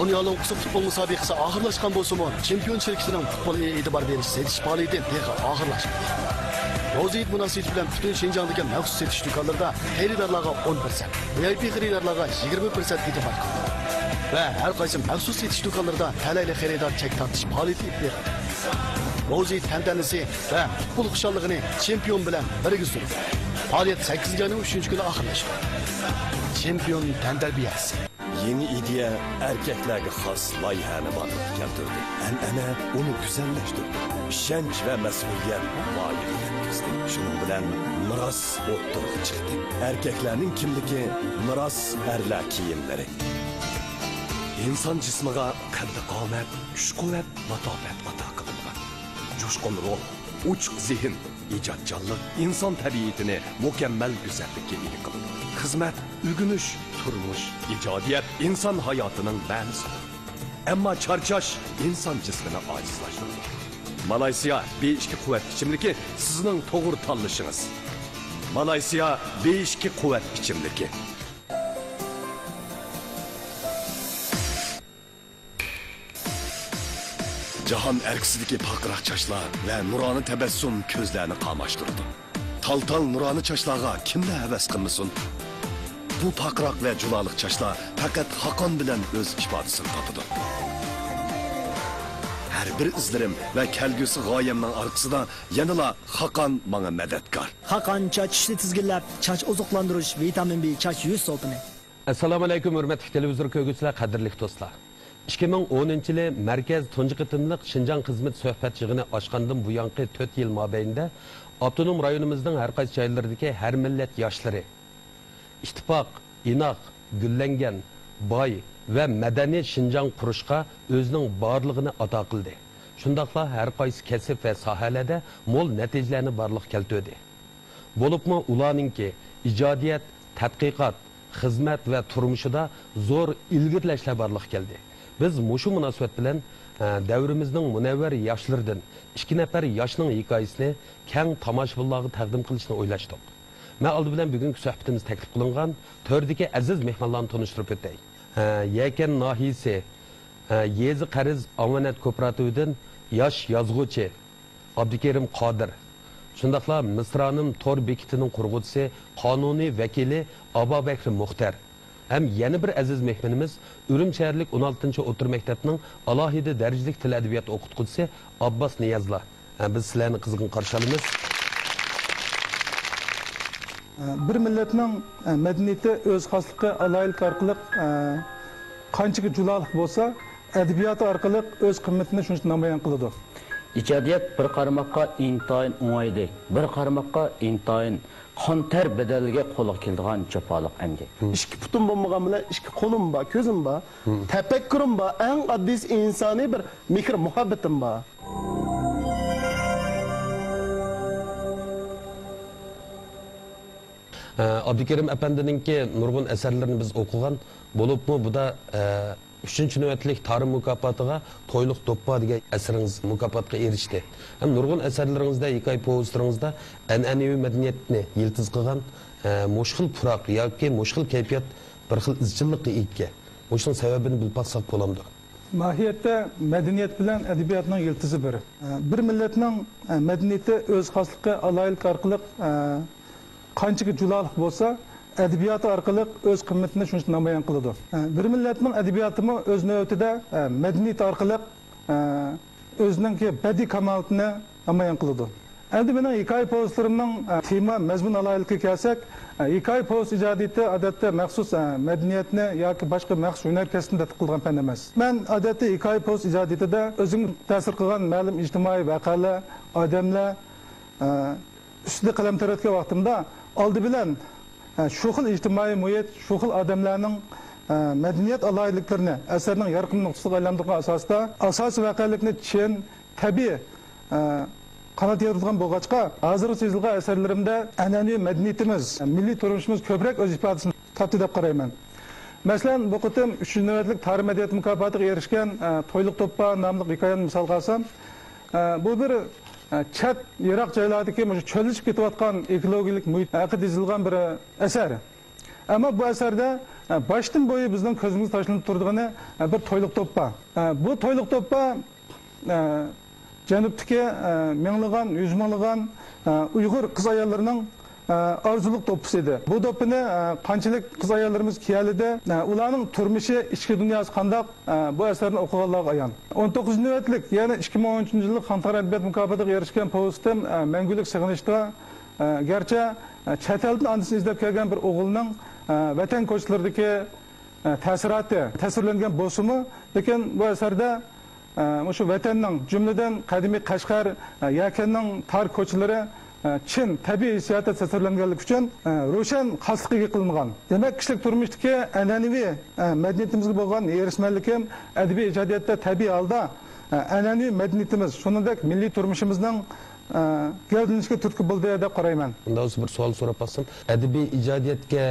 Dunyoning usul futbol musobaqasi oxirlashgan bo'lsa-mu, chempionchilikning futbol e'tibor berish setish faoliyati texi oxirlashdi. Roziyet munosabati bilan butun Şinjandagi maxsus setish do'konlarida xaridorlarga 10%, VIP xaridorlarga 20% e'tibor qildi. Ve her qaysi maxsus setish do'konlarida talayli xaridor chek tortish faoliyati berdi. Roziyet tantanasi ve futbol xushalligini chempion bilan birga surdi. Faoliyat 8-yanın 3. günü oxirlashdi. Chempion tantarbiyasi. Yeni ideya erkeklerge xas layihani barlık keltirdi. An'ana onu güzelleştirdi. İşenç ve mesuliyet vayet yetkizdi. Şunun bilen miras o'ttirib chiqdi. Erkeklerinin kimligi miras erlar kiyimleri. İnsan jismiga qaddi qomat, kuch-quvvat, latofat ato qilingan. Jo'shqin ruh, uchiq zehn, ijodkorlik inson tabiatini mukammal go'zallikka ega qiladi. Xizmat, o'rganish, turmush, ijodiyat inson hayotining ma'nosi. Ammo charchash inson jismini ojizlashtiradi. Malayziya B2 quvvat ichimligi sizning to'g'ri tanlashingiz. Malayziya B2 quvvat ichimligi. Cahan erkisideki pakırak çaşlar ve nurani tebessüm közlerini kamaştırdı. Tal nurani çaşlarga kimle heves kılmasın? Bu pakırak ve culalık çaşlar fakat Hakan bilen öz ifadesini tapıdı. Her bir izlerim ve kelgüsü gayemden arkasında yanıla Hakan bana medetkar. Hakan çaçışını tizgirlep, çaç ozuqlandırış, vitamin B, çaç yüz sopini. Assalamu alaikum, hürmetli televizyon köygüsüler, kadirlik dostlar. 2010-yılı Merkez Tuncu Qıtımlıq Şinjan Xizmet Söhbət yığını açqandan bu yanqı 4 yıl mabeyinde Abdunum rayonumuzdan her qaysi joylardagi her millet yaşları, ittifaq, inaq, güllengen, bay ve medeni Şinjan quruşqa özünün barlığını ata qildi. Şundaqla her qaysi kesip ve sahalarda mol nəticələrini barlıq keltirdi. Bolupmu ularninki ijodiyat, tadqiqat, xizmat ve turmuşida zor ilgirləşlər barlıq keldi. Biz muşu münasebet bilen devrimizдің münevver yaşlardan 2 nefer yaşının hikayesini keng tomoshabinlarga taqdim qilishni o'ylashdik. Men oldi bilan bugungi suhbatimiz taklif qilingan to'rdagi aziz mehmonlarni tanishtirib o'tay. Yakan nahiyasi Yezi Qariz Amonat Kooperatividan yosh yozuvchi Abdukerim Qodir. Shundaqla Misranim tor bekitining qurg'uvchisi, qonuniy vakili Abubakr Muxtar. Hem yeni bir aziz mehmonimiz Ürüm şehirlik 16. Otur Mektebinin alohida darajalik til adabiyot o'qituvchisi Abbas Niyazla. Biz sizlarni qizg'in qarshi olamiz. Bir millatning madaniyati o'z xosligi aloyilik orqali qanchaga juloliq bo'lsa, adabiyoti orqali o'z qimmatini shuncha namoyon qiladi. İcadiyat bir qarmoqqa intayin o'ng'aydi, bir qarmoqqa intayin qon-ter bedeliga qo'liq keladigan jafoliq emgak. İki putum bo'lmagan bilan ikki qo'lim bor, ko'zim bor, tafakkurim bor, eng oddiy insoniy bir mehr muhabbatim bor. Abdukerim Efendi'ninki nurgun eserlerini biz okugan bulup mu bu da 3. nöbetlik tarım mükafatıga Toyluk Doppa degan eseriniz mükafatga erişti. Hem nurgun eserlerinizde, hikaye povestlaringizda an'anaviy madaniyatni yiltiz qilgan mushkil puroq yoki mushkil kayfiyat bir xil izchillikka ega. O'shaning sababini bilsak bo'lamdi. Mahiyatda madaniyat bilan adabiyotning yiltizi bir. Bir millatning madaniyati o'z xosligi aloyilik orqali qanchaga juloliq bo'lsa, adabiyoti orqali o'z qimmatini shuncha namoyon qiladi. Bir millatning adabiyotimi o'z navbatida madaniyat orqali o'zining badiiy kamolatini namoyon qiladi. Endi mening hikoya povestlarimning tema mazmun aloyiligiga kelsak, hikoya povest ijodiyati odatda maxsus madaniyatni yoki boshqa maxsus hunar kasbini tatbiq qilgan fan emas. Men odatda hikoya povest ijodiyatida o'zim ta'sir qilgan ma'lum ijtimoiy voqealar, odamlar ustida qalam taratgan vaqtimda oldi bilan shu xil ijtimoiy muhit, shu xil odamlarning madaniyat aloyiliklarini asarning yorqin nuqtasiga aylantirgan asosda asosiy voqelikni chin, tabiiy qanot yerilgan bo'lg'achqa, hozir sezilgan asarlarimda an'anaviy madaniyatimiz, milliy turmushimiz ko'proq o'z ifodasini topdi deb qarayman. Masalan, bu qitim 3. navbatlik tarix madaniyat mukofotiga erishgan To'yliq To'ppa nomli hikoyani misolga olsam, bu bir chat yiroq joylardagi cho'lishib ketayotgan ekologik muhit haqida yozilgan bir asar. Ammo bu asarda Baştan boyu bizning ko'zimiz tashlanib turdigani bir to'yliq to'p bor. Bu to'yliq to'pda janubdagi minglagan, yuz minglagan Uyg'ur qiz ayollarining arzuluq to'pisi edi. Bu to'pini qanchalik qiz ayollarimiz kiyalidi, ularning turmushi, ichki dunyosi qandoq, bu asarni o'qiganlarga ayon. 19-navbatlik, ya'ni 2013-yillik Xalqaro adabiyot mukofotiga erishgan povestim Mangulik sig'inishda garchi chet eldan onasini izlab kelgan bir o'g'ilning vatan ko'chalaridagi ta'siroti tasvirlangan bo'lsa-mu, lekin bu asarda shu vatanning jumladan qadimiy Qashqar, Yakanning tar ko'chalari Çin tabiiy hissiyoti tasvirlanganligi uchun ro'shan xosligiga qilingan. Demak, kishilik turmushdagi an'anaviy madaniyatimizga bo'lgan erishmanlik ham adabiy ijodiyotda tabiiy holda an'anaviy madaniyatimiz, shuningdek milliy turmushimizning gavdalanishga turtki bo'ldi deb qarayman. Bunda o'zi bir savol so'rab qolsam, adabiy ijodiyotga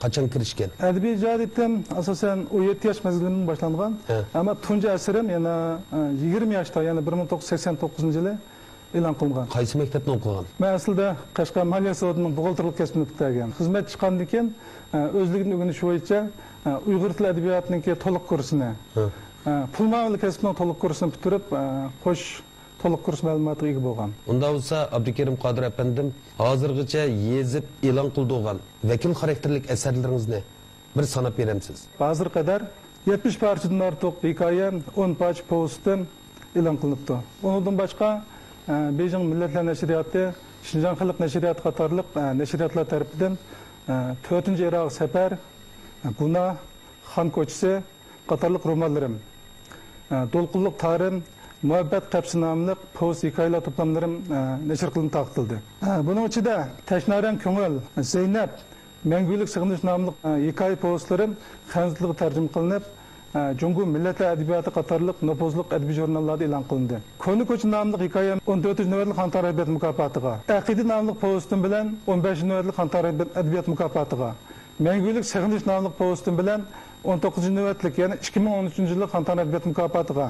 qachon kirishgan? Adabiy ijodiyatim asosan 17 yosh mazgilidan boshlangan. Ammo tunji asrim yana 20 yoshda, ya'ni 1989-yili e'lon qilingan. Qaysi maktabni o'qigan? Men aslida Qashqar moliya zavodining buxgalterlik kasbini bitirgan. Xizmat chiqqandan keyin o'zligini o'rganish bo'yicha Uyg'ur tili adabiyotning to'liq kursini, pul ma'murlik kasbining to'liq kursini bitirib, qo'sh to'liq kurs ma'lumotiga ega bo'lgan. Unda bo'lsa, Abdukerim Qodir apandim, hozirgacha yezib e'lon qildigan vakil xarakterlik asarlaringizni bir sanab beramsiz? Hozir qadar 70 parchadan ortiq hikoya, 10 parcha povestim e'lon qilinibdi. Undan boshqa Beijing Millatlar Nashriyati, Şinjan Xalq Nashriyati qatorliq nashriyatlar tarafidan 4-Iroq safar, Guna, Xon ko'chisi qatorliq romanlarim, To'lqinliq tarim, Muhabbat qapsi nomli povest hikoyalar to'plamlarim nashr qilinib taqtildi. Buning ichida Tashnarang ko'ngil, Zaynab, Mangulik sig'inish nomli hikoya povestlarim xanzliga tarjima qilinib, Jungu Millatlar Adabiyoti qatorliq nopozliq adabiy jurnallarda e'lon qilindi. Ko'ni ko'chi nomli hikoyam 14-navbatlik Xalqaro adabiyot mukofotiga, Aqida nomli povestim bilan 15-navbatlik Xalqaro adabiyot mukofotiga, Mangulik sig'inish nomli povestim bilan 19-navbatlik, ya'ni 2013-yillik Xalqaro adabiyot mukofotiga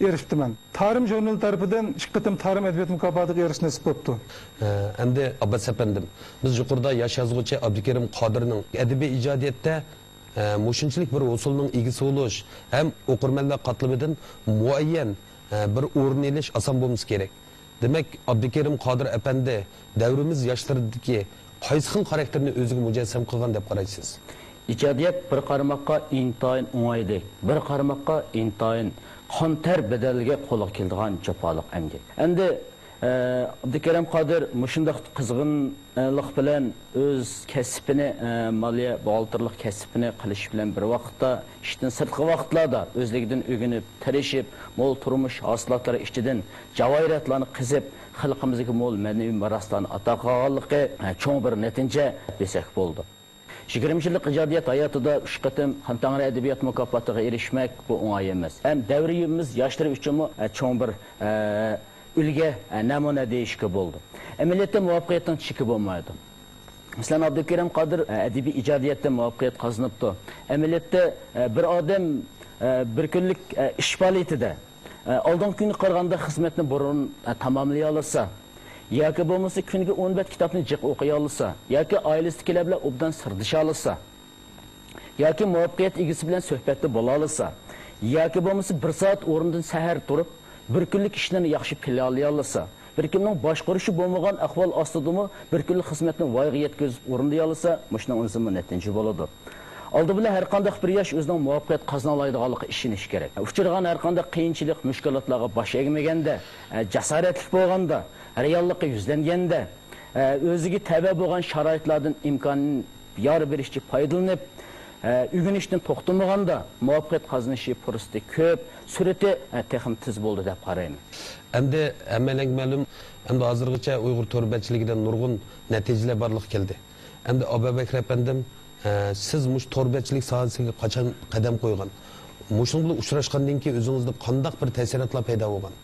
erishdim. Tarim jurnal tarafidan 2 qitim Tarim adabiyot mukofotiga erish nasib bo'ldi. Endi Abbas apandim, biz yuqorida yosh yozuvchi Abdukerim Qodirning adabiy ijodiyotda mushunchalik bir usulning egisi bo'lish ham o'qirmanlar qatlamidan muayyan bir o'rin olish oson bo'lmasa kerak. Demak, Abdukerim Qodir apandi davrimiz yoshlaridagi qaysi xil xarakterni o'ziga mujassam qilgan deb qaraysiz? Ijodiyat bir qarmoqqa intayin o'ng'aydek, bir qarmoqqa intayin qon-ter bedeliga qo'l keladigan jafoliq emgak. Endi Abdukerim Qodir mushundaq qizg'inlik bilan o'z kasbini, moliya buxgalterlik kasbini qilish bilan bir vaqtda ishdan sirtqi vaqtlarda o'zligidan o'rganib, tirishib, mo'l turmush hosilatlari ichidan javohiratlarni qizib, xalqimizga mo'l ma'naviy meroslarni ato qilganligi cho'ng bir natija desak bo'ldi. 20 yillik ijodiyat hayotida 3 qatim Xalqaro adabiyot mukofotiga erishmak bu o'ng'ay emas. Ham davrimiz yoshlari uchun cho'ng bir ulga namuna deyishga bo'ldi. Amaliyotda muvaffaqiyatning cheki bo'lmaydi. Masalan, Abdukerim Qodir adabiy ijodiyatda muvaffaqiyat qozonibdi. Amaliyotda bir odam bir kunlik ish faoliyatida oldingi kunga qaraganda xizmatni burun tamomlay olsa, yoki bo'lmasa kuniga 10 kitobni jiq o'qiy olsa, yoki oilasidagilar bilan obdan sirdisha olsa, yoki muvaffaqiyat egasi bilan suhbatda bo'la olsa, yoki bo'lmasa 1 soat o'rnidan sahar turib bir kunlik ishlarni yaxshi qila olsa, bir kimning boshqarishi bo'lmagan ahvol ostidami bir kunlik xizmatni voyaga yetkazib o'rinlay olsa, mushning o'zimi natija bo'ladi. Oldi bilan har qanday bir yosh o'zining muvaffaqiyat qozona oladiganligiga ishonish kerak. Uchirgan har qanday qiyinchilik, mushkulotlarga bosh egmaganda, jasoratli bo'lganda, reallikka yuzlanganda, o'ziga tabiiy bo'lgan sharoitlardan imkonini yor berishga foydalanib, o'rganishdan to'xtamaganda muvaffaqiyat qozonishi fursati ko'p, surati texnik tiz bo'ldi deb qarayman. Endi hammalarga ma'lum, endi hozirgacha Uyg'ur to'rbachiligidan nurg'un natijalar borliq keldi. Endi Abubakr apandim, siz mush to'rbachilik sohasiga qachon qadam qo'ygan? Mushun bilan uchrashgandan keyin o'zingizda qanday bir ta'sirotlar paydo bo'lgan?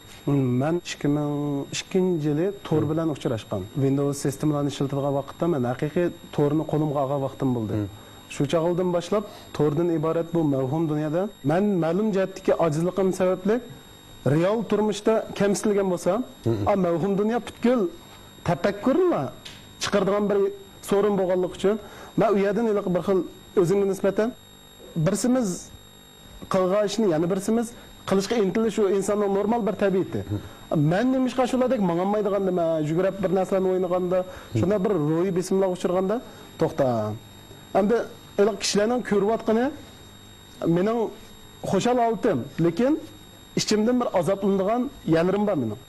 Men 2002-yili Tor bilan uchrashgan. Windows sistemlarini ishlatadigan vaqtda men haqiqiy Torni qo'limga olgan vaqtim bo'ldi. Shu chog'dan boshlab Tordan iborat bu mavhum dunyoda men ma'lum jihatdagi ojizligim sababli real turmushda kamsitilgan bo'lsam, mavhum dunyo butkul tafakkurla chiqaradigan bir so'rin bo'lganligi uchun men u yerdan bir xil o'zingga nisbatan birsimiz qilgan ishni yana birsimiz qilishga intilish u insonning normal bir tabiati. Men nima ishqa shulardek mang'anmaydiganda, men yugurib bir narsani o'ynaganda, shunda bir ro'yi besimlar uchirganda, to'xta. Endi iliq kishilarning ko'rayotgani mening xo'shal oltim, lekin ichimdan bir azoblanadigan yerlarim bor mening.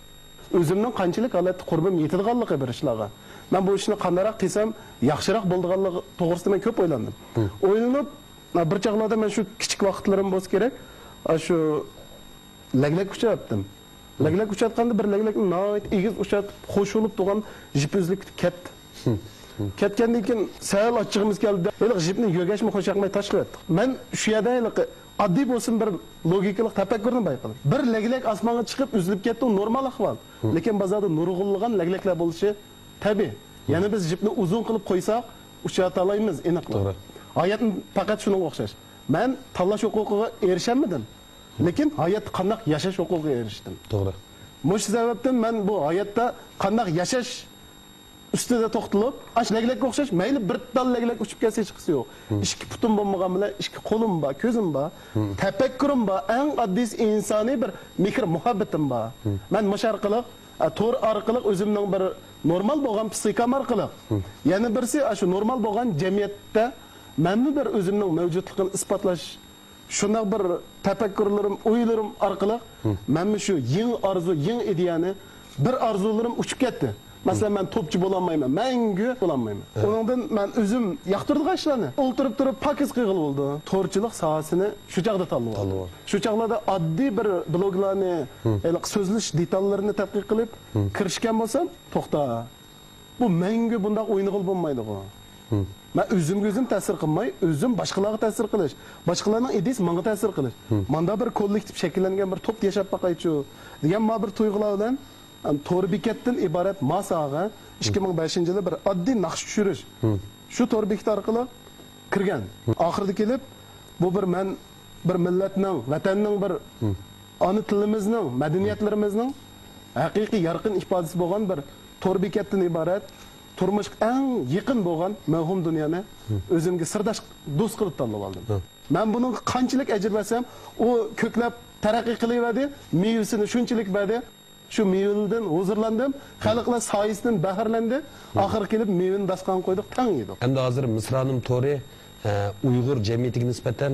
O'zimning qanchalik holatda qurbim yetadiganligi bir ishlarga. Men bu ishni qandaroq qilsam yaxshiroq bo'ladiganligi to'g'risida men ko'p o'ylandim. O'ylanib, bir chaqlarda men shu kichik vaqtlarim bo'lsa kerak, shu laglak uchatdim. Laglak uchatganda bir laglakni noit egiz uchatib, qo'shilib turgan jip uzilib ketdi. Ketgandan keyin sal ochig'imiz keldi. Iliq jipni yo'gashmi qo'shaqmay tashqib etdik. Men shu yerda iliq oddiy bo'lsin bir logikalik tafakkurni bayqadim. Bir laglak osmonga chiqib uzilib ketdi, u normal ahvol. Lekin bozorda nurg'unlagan laglaklar bo'lishi tabiiy. Ya'ni biz jipni uzun qilib qo'ysak, uchata olamiz aniq. To'g'ri. Hayotni faqat shunga o'xshash. Men tanlash huquqiga erishamadim. Lekin hayot qanday yashash huquqiga erishdim. To'g'ri. Mush sababdan men bu hayotda qanday yashash ustida to'xtalib, laglakka o'xshash, mayli bir tal laglak uchib kelsa hech qisi yo'q. Ikki putim bo'lmagan bilan ikki qo'lim bor, ko'zim bor, tafakkurim bor, eng oddiy insoniy bir mikro muhabbatim bor. Men mush orqali, to'r orqali o'zimning bir normal bo'lgan psixikam orqali, yana birisi shu normal bo'lgan jamiyatda menni bir o'zimning mavjudligini isbotlash, shunday bir tafakkurlarim, o'ylarim orqali menni shu yeng orzu, yeng ideyani bir orzularim uchib ketdi. Masalan, men topchi bo'la olmayman, mangu bo'la olmayman. Onundan men o'zim yoqtirdigan ishlarni o'ltirib turib pakiz qilg'il bo'ldi. To'rchilik sohasini shu chaqda tanlab oldim. Shu chaqlarda oddiy bir bloglarni, so'zlash detallarini tadqiq qilib kirishgan bo'lsam, to'xta. Bu mangu bunday o'ynag'il bo'lmaydi-ku. Men o'zim ta'sir qilmay, o'zim boshqalarga ta'sir qilish, boshqalarning ideyasi menga ta'sir qilish. Menda bir kollektiv shakllangan bir to'p yashab baqaychu degan ma bir tuyg'ular bilan to'r bekatdan iborat masaga 2005-yilda bir oddiy naqsh tushirish. Shu to'r bekat orqali kirgan. Oxirida kelib bu bir men bir millatning, vatanning bir ona tilimizning, madaniyatlarimizning haqiqiy yorqin ifodasi bo'lgan bir to'r bekatdan iborat turmush eng yaqin bo'lgan mavhum dunyoni o'zimga sirdosh do'st qilib tanlab oldim. Men buning qanchalik ajr bersam, u ko'klab taraqqiy qilaverdi, mevasini shunchalik berdi. Shu mevadan huzurlandim, xalqlar soyisidan bahrlandi, oxir kelib mevani dasqon qo'ydik, tang edi. Endi hozir Misraning to'ri Uyg'ur jamiyatiga nisbatan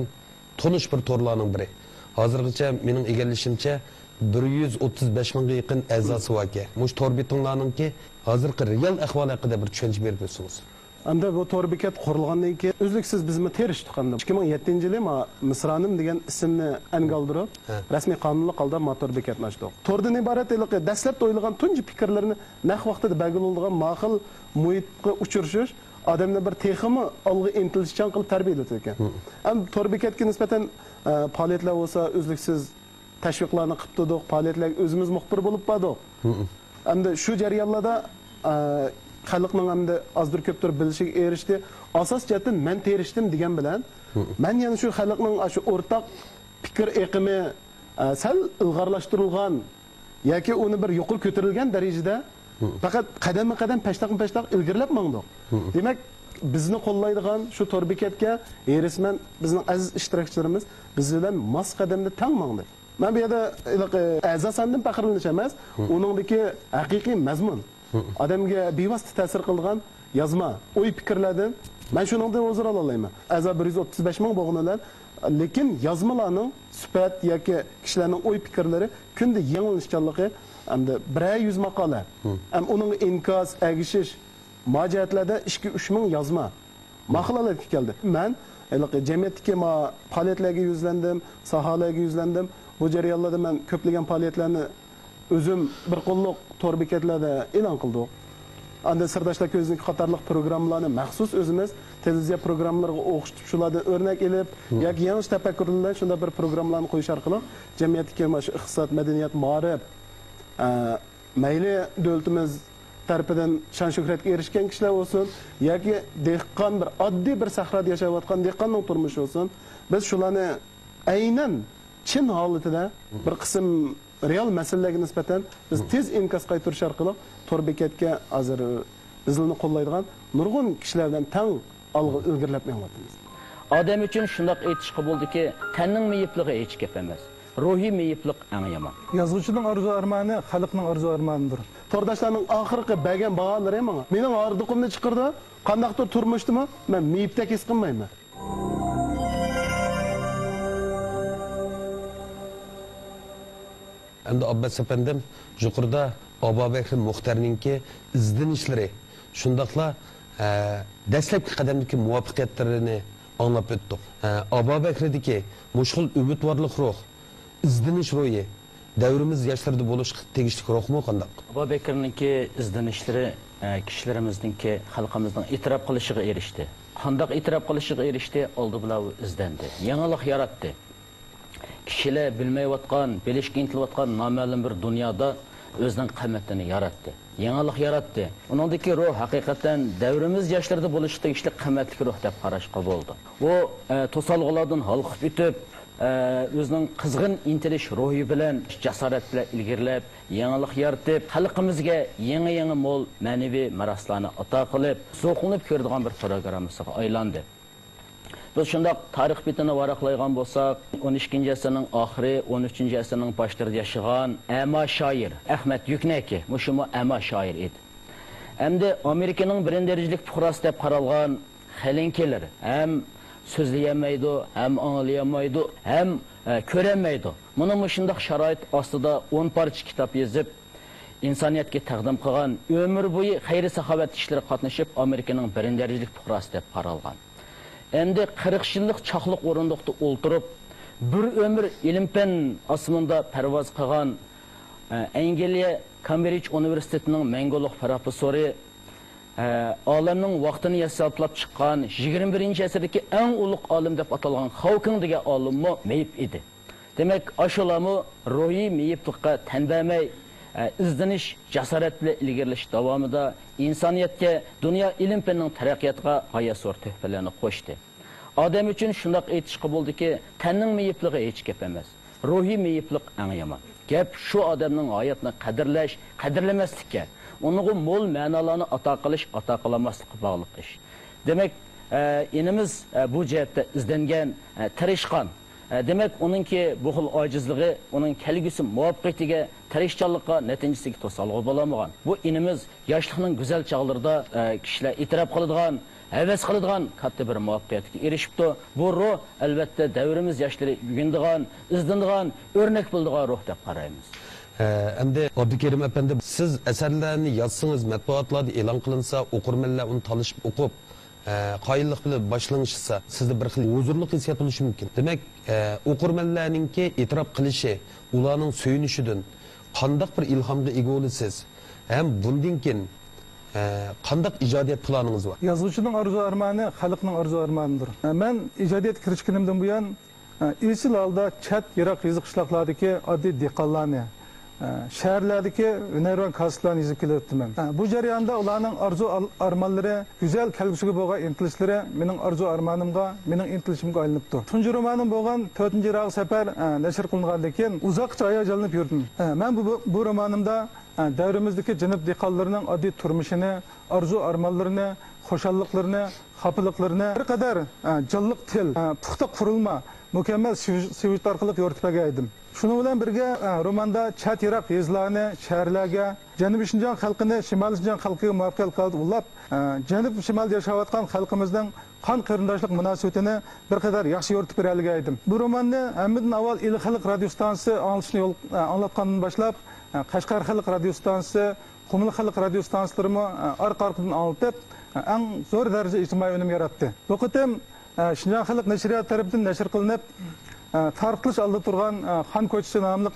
tonish bir to'rlarning biri. Hozirgacha mening egallashimcha 135 mingga yaqin a'zosi bor ekan. Mush to'r betonlarningki hozirgi real ahvol haqida bir tushuncha berib bersangiz. Endi bu to'r bekat qurilgandan keyin uzluksiz bizmi terishdik endi. 2007-yili Misranim degan ismni angoldirib, rasmiy qonunli qoldirib motor bekatni ochdik. To'rdan iborat dastlab o'ylagan tunji fikrlarni naq vaqtida belgilangan ma'qul muhitga uchirish, odamni bir texmi olg'a intilishchan qilib tarbiyalaydi ekan. Ham to'r bekatga nisbatan faoliyatlar bo'lsa, uzluksiz tashviqlarni qilib turdik, faoliyatlar o'zimiz muxbir bo'lib bordik. Endi shu jarayonlarda xalqning hamda azdir ko'pdir bilishiga erishdi. Asos jihatdan men terishdim degan bilan, men yana shu xalqning shu o'rtaq fikr eqimi sal ilg'orlashtirilgan yoki uni bir yuqori ko'tarilgan darajada faqat qadam-qadam pashtaq ilgirlab mangdik. Demak, bizni qo'llaydigan shu to'r bekatga erisman bizning aziz ishtirokchilarimiz biz bilan mos qadamda tang mangdi. Men bu yerda a'zosandan faxrlanish emas, uningdagi haqiqiy mazmun odamga bevosita ta'sir qilgan yozma, o'y fikrlardan men shuningdan o'zir ola olmayman. A'zo 135 ming bo'lganidan, lekin yozmalarning sifat yoki kishilarning o'y fikrlari kunda yangilanishchanligi hamda 100 maqola. Ham uning inkos, agishish mojiatlarda 2-3 ming yozma maqolalar keldi. Men jamiyatdagi faoliyatlarga yuzlandim, sohalarga yuzlandim. Bu jarayonlarda men ko'plagan faoliyatlarni o'zim bir qo'lliq to'r bekatlarda e'lon qildik. Anda sirdoshlar ko'zning qatorliq programmalarni maxsus o'zimiz televiziya programmalariga o'xshatib shulardan o'rnak olib, yoki yangi tafakkurlar shunda bir programmalarni qo'yish orqali jamiyatga mana shu iqtisod, madaniyat, ma'rif, mayli davlatimiz tarafidan shon shuhratga erishgan kishilar bo'lsin, yoki dehqon bir oddiy bir sahroda yashayotgan dehqonning turmushi bo'lsin, biz shularni aynan chin holatida bir qism real masalalarga nisbatan biz tez inkos qaytarish orqali to'r bekatga hozir bizlarni qo'llaydigan nurg'un kishilardan tang olg'a ilgirlab mengayapmiz. Odam uchun shundoq aytishga bo'ldiki, tanning meyipligi hech gap emas. Ruhiy meyiplik eng yomon. Yozuvchining orzu armoni xalqning orzu armonidir. To'rdashlarning oxirgi bergan baholari menga. Mening ordiqimni chiqirdi. Qandaqdir turmushdimi? Men meyipdek his qilmayman. Endi Abbas efendim yuqorida Abu Bekir Muxtarninki izlanishlari shundaqla dastlabki qadamdagi muvaffaqiyatlarini anlab o'tdik. Abu Bekir'deki mushg'ul umidvorlik ruh, izlanish ruhi davrimiz yoshlarida bo'lish tegishli ruhmi qandaq? Abu Bekir'ninki izlanishlari kishilarimizningki xalqimizning e'tirof qilishiga erishdi. Qandaq e'tirof qilishiga erishdi? Oldi bilan izlandi. Yangilik yaratdi. Kishilar bilmayotgan, bilishga intilayotgan noma'lum bir dunyoda o'zining qiymatini yaratdi. Yangilik yaratdi. Uningdagi ruh haqiqatan davrimiz yoshlarida bo'lishi tegishli qiymatli ruh deb qarashga bo'ldi. U to'salg'ulardan halqib o'tib, o'zining qizg'in intilish ruhi bilan, jasorat bilan ilgirlab, yangilik yaratib, xalqimizga yangi mo'l ma'naviy meroslarni ato qilib, so'qinib ko'radigan bir programmasiga aylandi. Biz shundoq tarix bitini varaqlaygan bo'lsak, 12-asrning oxiri, 13-asrning boshlarida yashagan Ama shoir Ahmad Yuknaki, mushumi Ama shoir edi. Endi Amerikaning birinchi darajalik fuqarosi deb qaralgan Helenkeler ham so'zlayolmaydi, ham anglayamaydi, ham ko'ramaydi. Buni shundoq sharoit ostida 10 parcha kitob yozib, insoniyatga taqdim qilgan, umr bo'yi xayr saxovat ishlariga qatnashib, Amerikaning birinchi darajalik fuqarosi deb qaralgan. Endi 40 yillik chaqliq o'rindiqda o'ltirib, bir ömür ilim-fan osmonda parvoz qilgan Angliya Cambridge Universitetining manguliq professori, olamning vaqtini yasaplab chiqqan 21-asrdagi eng ulug' olim deb atalgan Hawking degan olimmi meyip edi. Demak, ashulami ruhiy meyiplikqa tanbamay izlanish, jasorat bilan ilgirlash davomida insoniyatga, dunyo ilm-fanning taraqqiyotiga g'oyat tuhfalarni qo'shdi. Odam uchun shundoq aytishga bo'ldiki, tanning meyipligi hech gap emas. Ruhiy meyiplik eng yomon. Gap shu odamning hayotini qadrlash, qadrlamaslikka, uning mo'l ma'nolarni ato qilish, ato qilmaslikka bog'liq ish. Demak, inimiz bu jihatda izlangan, tirishgan. Demak, uningki bu xil ojizligi, uning kelgusi muvaffaqiyatiga, tirishchanlikqa, natijasiga to'salg'i bo'lamagan. Bu inimiz yoshlikning go'zal chog'larida kishilar e'tirof qiladigan, havas qiladigan katta bir muvaffaqiyatga erishibdi. Bu ruh albatta davrimiz yoshlari bugundigan, izlanadigan, o'rnak bo'ladigan ruh deb qaraymiz. Endi Abdukerim efendi, siz asarlarni yozsangiz, matbuotlarda e'lon qilinsa, o'qirmanlar uni tanishib o'qib, qoyillik bilan boshlanishsa, sizda bir xil huzurlik hissiyat bo'lishi mumkin. Demak, o'qirmanlarningki e'tirof qilishi, ularning so'yinishidan qanday bir ilhomga ega bo'lasiz? Ham bundan keyin qanday ijodiyat planingiz bor? Yozuvchining orzu armoni xalqning orzu armonidir. Men ijodiyat kirishganimdan buyon izchil holda chat, yiroq yiziq qishloqlardagi oddiy dehqonlarni, shaharlardagi hunarvan kasblarni yozib kelyapman. Bu jarayonda ularning orzu armonlari, go'zal kelgusiga bo'lgan intilishlari mening orzu armonimga, mening intilishimga aylanibdi. Tunji romanim bo'lgan 4-raq safar nashr qilingandan keyin uzoqcha hayajonlanib yurdim. Men bu romanimda davrimizdagi janub dehqonlarining oddiy turmushini, orzu armonlarini, xushalliqlarini, xafaliqlarini bir qadar jonliq til, puxta qurilma, mukammal syujet orqali yoritib berdim. Şunun bilan birga romanda chat yiroq yezlarni, shaharlarga, Janubiy Shinjon xalqini Shimoliy Shinjon xalqiga muvaffaqiyat qilib ulab, Janub Shimolda yashayotgan xalqimizning qon qarindoshlik munosabatini bir qadar yaxshi yoritib beralgan. Bu romanni hammadan avval Il xalq radio stansiyasi anlatgandan boshlab, Qashqar xalq radio stansiyasi, Qumli xalq radio stansiyalari orqa-orqadan anlatib, eng zo'r darajada ijtimoiy unum yaratdi. Bu qitim Shinjon xalq nashriyat tarafidan nashr qilinib, tarqilish oldi turgan Xon ko'chasi nomli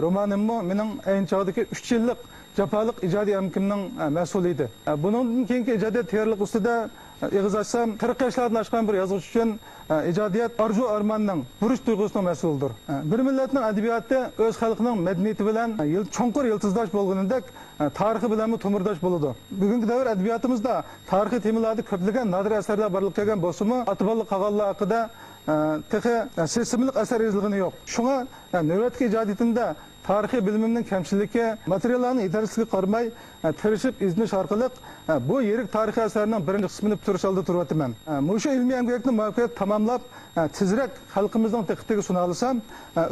romanimni mening ayni chog'dagi 3 yillik jafoliq ijodiy amkimning mas'uli edi. Bundan keyingi ijodiyat tayyorlik ustida ig'iz ochsam, 40 yoshlardan oshgan bir yozuvchi uchun ijodiyat orzu armonning burish tuyg'usining mas'ulidir. Bir millatning adabiyoti o'z xalqining madaniyati bilan cho'nqur yiltizdosh bo'lganidek, tarixi bilan to'mirdosh bo'ladi. Bugungi davr adabiyotimizda tarixiy temalarda ko'plagan nadir asarlar borlik kelgan bo'lsa-mu, atibolli qag'onlar haqida texi sesimlik asar yozilgani yo'q. Shunga navbatgi ijodiyatimda tarixiy bilimimning kamchiligi, materiallarning yetarlikligi qaramay, tirishib izlanish orqali bu yirik tarixiy asarning birinchi qismini bitirish oldida turyapman. Mushu ilmiy emgakni muvaffaqiyat tamomlab, tezroq xalqimizning diqqatiga suna olsam,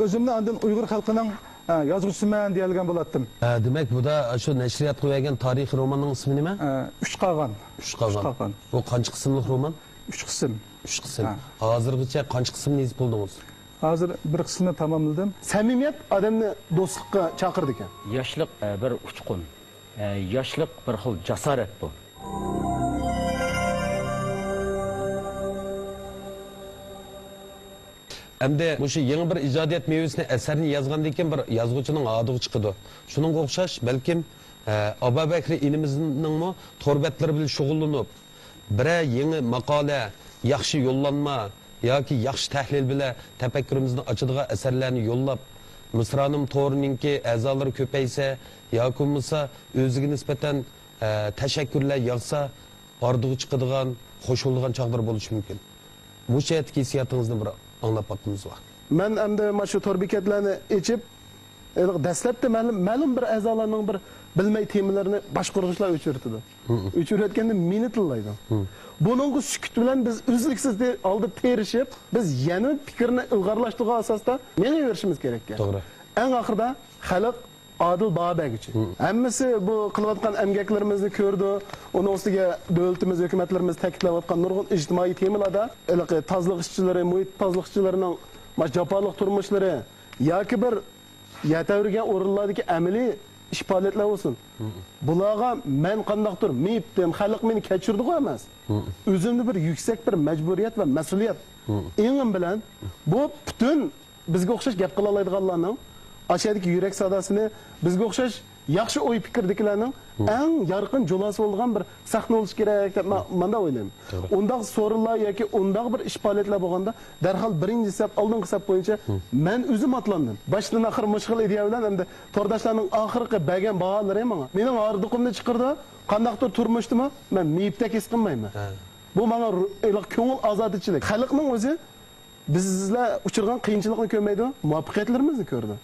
o'zimni andin Uyg'ur xalqining yozuvchisiman deyilgan bo'lardim. Demak, bu da shu nashriyat qo'ygan tarixiy romanning ismi nima? 3 qolgan. 3 qolgan. Bu qancha qismlik roman? 3 qism. 3 qism. Hozirgacha qancha qismni yozib bo'ldingiz? Hozir bir qismini tamomladim. Samimiyat odamni do'stlikqa chaqirdi ekan. Yoshlik bir uchqun, yoshlik bir xil jasorat bu. Endi o'sha yangi bir ijodiyat mevasini asarni yozgandan keyin bir yozuvchining odig'i chiqadi. Shuningga o'xshash balkim Abubakri inimizning torbatlari bilan shug'ullanib, bir yangi maqola, yaxshi yo'llanma yoki yaxshi tahlil bilan tafakkurimizni ochadigan asarlarni yo'llab, Misronim to'rininki a'zolari ko'paysa yoki bo'lmasa o'ziga nisbatan tashakkurlar yog'sa, ordig'i chiqadigan, qo'shiladigan chog'lar bo'lishi mumkin. Bu shaytki hissiyotingizni bir anlab bakmamız var. Men endi mana shu tor bekatlarni ichib, dastlabda ma'lum bir a'zolarning bir bilmay temalarini boshqaruvchilar o'chirtdi. O'chirayotganda meni tillaydi. Buningga sukut bilan biz uzluksiz oldi terishib, biz yana fikrni ilg'orlashtirgan asosda nega verishimiz kerak ekan. To'g'ri. Eng oxirida xalq adil babagichi. Hammasi bu qilayotgan emgaklarimizni ko'rdi. Uning ustiga davlatimiz, hukumatlarimiz ta'kidlayotgan nurg'un ijtimoiy temalarda tozalik ishchilari, muhit tozlikchilarining jafoliq turmushlari yoki bir yatavergan o'rinlardagi amaliy ish faoliyatlar bo'lsin. Bularga men qandaqdir meyipdim, xalq meni kechirdi-ku emas. O'zimni bir yuksak bir majburiyat va mas'uliyat engim bilan bu butun bizga o'xshash gap qila oladiganlarning aşağıdaki yürek sadasını bizga o'xshash yaxshi o'y fikrdagilarning eng yorqin jo'lasi bo'lgan bir sahna bo'lishi kerak deb men o'ylayman. Undaq so'rinlar yoki undaq bir ish faoliyatlar bo'lganda darhol birinchi hisob, oldingi hisob bo'yicha men o'zim atlandim. Boshdan oxir mushkil ideya bilan endi to'rdashlarning oxirgi bergan baholari menga mening ordiqimni chiqirdi. Qandaqdir turmushdimi? Men meyipdak his qilmayman. Bu menga ko'ngil ozodchilik. Xalqning o'zi bizlar uchirgan qiyinchilikni ko'rmaydi, muvaffaqiyatlarimizni ko'rdi.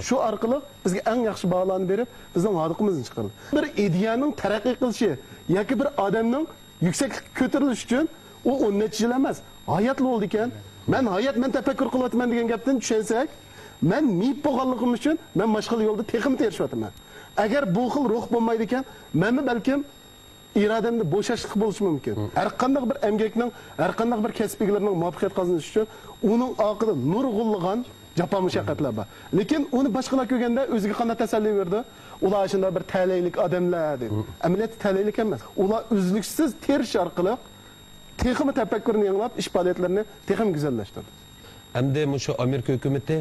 Shu orqali bizga eng yaxshi baholarni berib, bizning hodiqimizni chiqardi. Bir ideyaning taraqqiy qilishi yoki bir odamning yuksaklikka ko'tarilishi uchun u 10 necha yil emas, hayotli bo'ldi ekan. Men tafakkur qilyapman degan gapdan tushunsak, men miyib bo'lganligim uchun men boshqa yo'lda texim terishyapman. Agar bu xil ruh bo'lmaydi ekan, menni balkim irodamda bo'shashlik bo'lishi mumkin. Har qanday bir emgakning, har qanday bir kasbiylarning muvaffaqiyat qozonishi uchun uning oqida nurg'unlagan jafo mushaqqatlar bor. Lekin uni boshqalar ko'rganda o'ziga qanday tasalli berdi? Ular shunday bir talaylik odamlar deb. Amaliyotda talaylik emas. Ular uzluksiz terish orqali texmi tafakkurni yanglab, ish faoliyatlarini texim go'zallashtirdi. Endi shu Amerika hukumati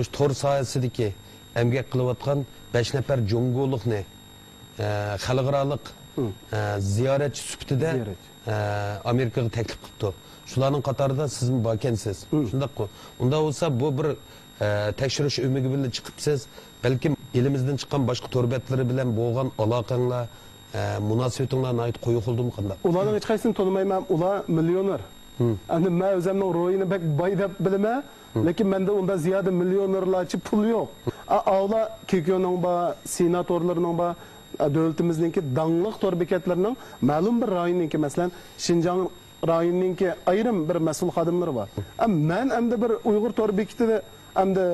shu tor sohasidagi emgak qilayotgan 5 nafar junguluqni xalqarалық ziyoratchi sifatida Amerikaga taklif qildi. Shularning qatorida siz bor ekansiz. Shundaqmi? Unda bo'lsa bu bir tekshirish umidi bilan chiqibsiz. Balkim elimizdan chiqqan boshqa torbatlari bilan bo'lgan aloqanglar, munosabatinglarni aytib qo'yib qo'ldimmi qanday? Ularning hech qaysini tanımayman. Ular millioner. Endi men o'zimning ro'yini bak boy deb bilaman, lekin menda unda ziyoda millionerlarcha pul yo'q. Avla Kekyoning bor, senatorlarning bor, davlatimizningki dangliq tor bekatlarining ma'lum bir rayoninki, masalan, Xinjiang rayoninki ayrim bir mas'ul xodimlari bor. Men endi bir Uyg'ur tor bekatida endi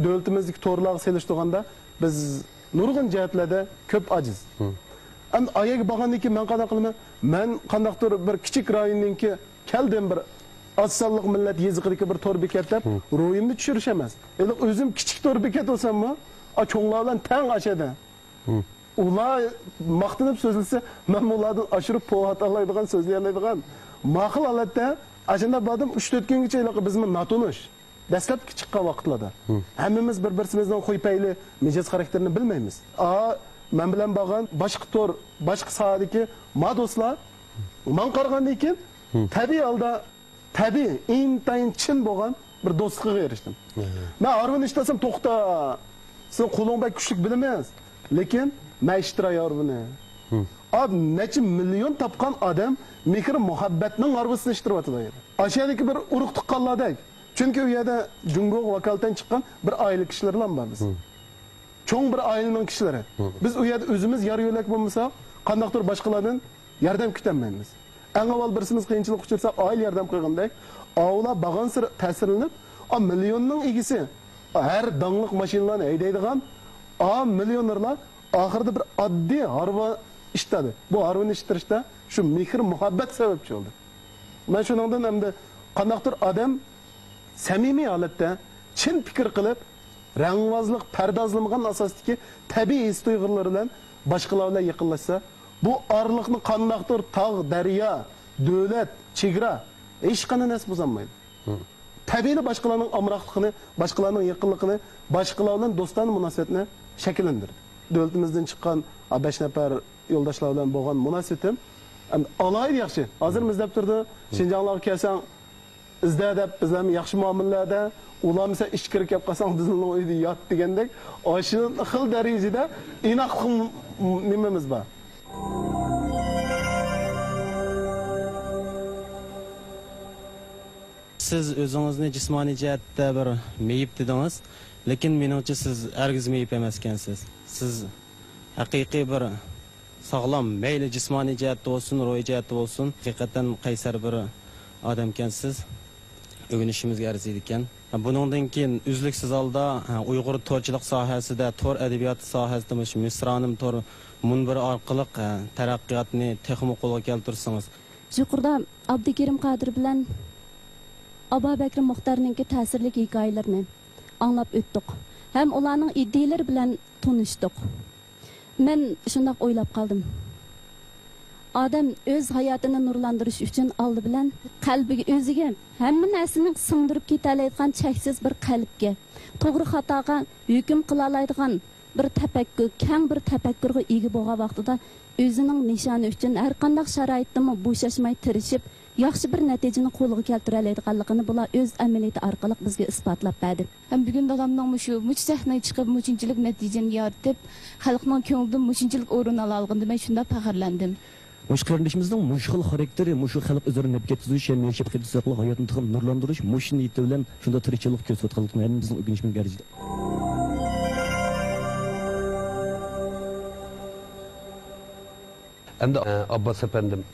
davlatimizdagi torlarga selishtirganda biz nurg'un jihatlarda ko'p ajiz. Endi ayaga borgandan keyin men qanday qilaman? Men qandaqdir bir kichik rayoninki keldim bir oz sonliq millat yeziqidagi bir tor bekat deb ro'yimni tushirish emas. Endi o'zim kichik tor bekat bo'lsammi, cho'nglar bilan tang ochadi. Ular maqtanib so'zilsa, men ulardan oshirib po'at oladigan so'zlayoladigan ma'qul holatda ashunda bordim 3-4 kungacha bizni natunish. Dastlabki chiqqan vaqtlarda hammamiz bir-birimizdan qo'ypayli mijoz xarakterini bilmaymiz. Men bilan bo'lgan boshqa tor, boshqa sohadagi ma do'stlar men qaragandan keyin tabiiy holda intayin chin bo'lgan bir do'stlikka erishdim. Men arvin ishlasam to'xta. Sen qo'ling bak kuchlik bilamas. Lekin Maishtira yorvini. Ab necha million topgan odam mehr muhabbatning arvasini ishtiryapti. Aşağıdaki bir urug' tuqqanlardek Çünkü o yerda Jungo vakalatan çıkan bir aile kişiler lan var biz. Çoğun bir ailenin kişileri. Biz o yerda özümüz yarı yölek bulmasa, kandaktor başkalarının yardım kütönmeymiz. En avval birisimiz kıyınçılık uçursak aile yardım koygandak, avla bağın sır təsirlenip, o milyonun ilgisi, her dağınlık maşinalarını eydeydiğen, o milyonlarla ahırda bir addi harva iştedi. Bu harvını iştirişte şu mihir muhabbet sebepçi oldu. Ben şundan hem de kandaktor adam samimiy holatda chin fikr qilib rangvozlik pardozlamagan asosdagi tabiiy his tuyg'ulari bilan boshqalar bilan yaqinlashsa bu orliqni qandaqdir tog' daryo davlat chegara hech qanday narsa buzolmaydi. Tabiiy boshqalarning amroqligini boshqalarning yaqinligini boshqalar bilan do'stona munosabatni shakllantirdi. Davlatimizdan chiqqan 5 nafar yo'ldoshlar bilan bo'lgan munosabatim alayda yaxshi. Hozir izlab turdi. Shinjonglarga kelsang izda deb bizlar yaxshi muomalada ular mesela ish kirib kelib qolsang bizning uyda yot degandek o'sha xil darajada inoqlik nimamiz bor. Siz o'zingizni jismoniy jihatda bir meyib dedingiz, lekin menimcha siz hargiz meyib emas ekansiz. Siz haqiqiy bir sog'lom, mayli jismoniy jihatda bo'lsin, ruhiy jihatda bo'lsin, haqiqatan qaysar bir odam ekansiz. Öğrenişimizga arziydi ekan. Buningdan keyin uzluksiz holda Uyg'ur to'rchilik sohasida, to'r adabiyoti sohasida Misronim to'r munbiri orqali taraqqiyotni texmo qo'lga keltirsangiz. Yuqorida Abdukerim Qodir bilan Abo Bakr Muxtarninki ta'sirli hikoyalarini anglab o'tdik. Ham ularning iddialari bilan tanishdik. Men shunday o'ylab qoldim. Adam öz hayatını nurlandırış üçün aldı bilen kalbiga özüge hamma narsani singdirib ketalaydigan cheksiz bir qalbga, to'g'ri xatoga hukm qila oladigan bir tafakkur, keng bir tafakkurga ega bo'lgan vaqtida o'zining nishoni uchun har qanday sharoitda bo'shashmay tirishib, yaxshi bir natijani qo'lga keltira oladiganligini bular o'z amaliyoti orqali bizga isbotlab berdi. Ham bugun dadamning much sahnaga chiqib muchunchilik natijani yoritib, xalqning ko'nglidan muchunchilik o'rin ola olganda men shunda faxrlandim. Muş kardeşimizin muşkul karakteri, muşu halk üzerine nepketiziş, hem yaşayıp kedisikli hayatını tıkım nurlandırış, muşun itibilen şunda tırıçılık köz otkalıkını hem bizim ögünüşümüz gerçekten. Endi Abbas efendim,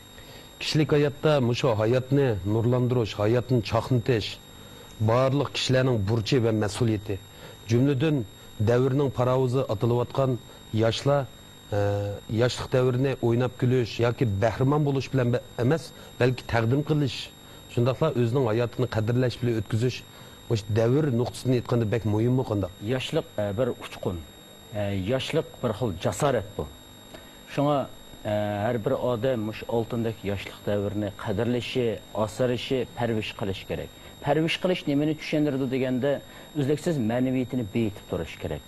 kişilik hayatta muşu hayatını nurlandırış, hayatını çakıntıш, barlıq kişilerin burcu ve mesuliyeti, cümleden devirinin paravuzu atılıvatkan yaşla, yoshlik davrini o'ynab kulish yoki bahramon bo'lish bilan emas, balki taqdim qilish, shundaqla o'zining hayotini qadrlash bilan o'tkazish, o'sha davr nuqtasini aytganda bek muhimmi qanday? Yoshlik bir uchqun, yoshlik bir xil jasorat bu. Shunga har bir odam mush oltindagi yoshlik davrini qadrlashi, asrashi, parvish qilish kerak. Parvish qilish nimani tushundirdi deganda, uzluksiz ma'naviyatini beyitib turish kerak.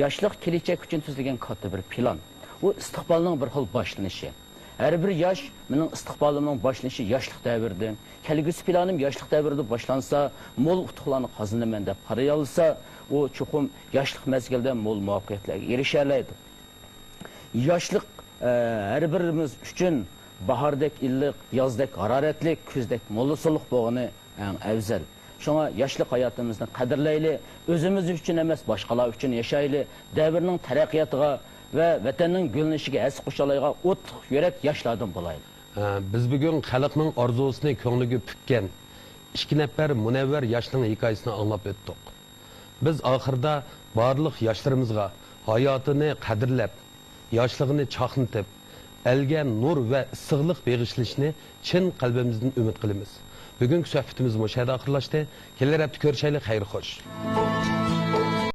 Yoshlik kelajak uchun tuzilgan katta bir plan. O istiqbalning bir xil boshlanışı. Her bir yosh mening istiqbolimning boshlanishi yoshlik davrida. Kelgusi planim yoshlik davrida boshlansa, mo'l utuqlarni qozinaman deb qaray olsa, o chuqum yoshlik mezgilda mo'l muvaffaqiyatlarga erisha oladi. Yoshlik her birimiz uchun bahordek illiq, yozdek haroratlik, kuzdek mo'lsuluq bo'lgani eng afzal. Şuna yoshlik hayotimizni qadrlayli, o'zimiz uchun emas, boshqalar uchun yashayli, davrning taraqqiyotiga ve vatanning gülnişiga as qo'shalayga o't yurak yoshlardan bo'laydi. Biz bugun xalqning orzusini ko'ngliga pukkan 2 nafar munavvar yoshning hikoyasini anglab o'tdik. Biz oxirida barliq yoshlarimizga hayotini qadrlab, yoshligini chaqintib, elga nur va issiqlik beg'ishlashni chin qalbimizdan umid qilamiz. Bugungi suhbatimiz mushada oxirlashdi. Kelar hafta ko'rishaylik, xayr xo'sh.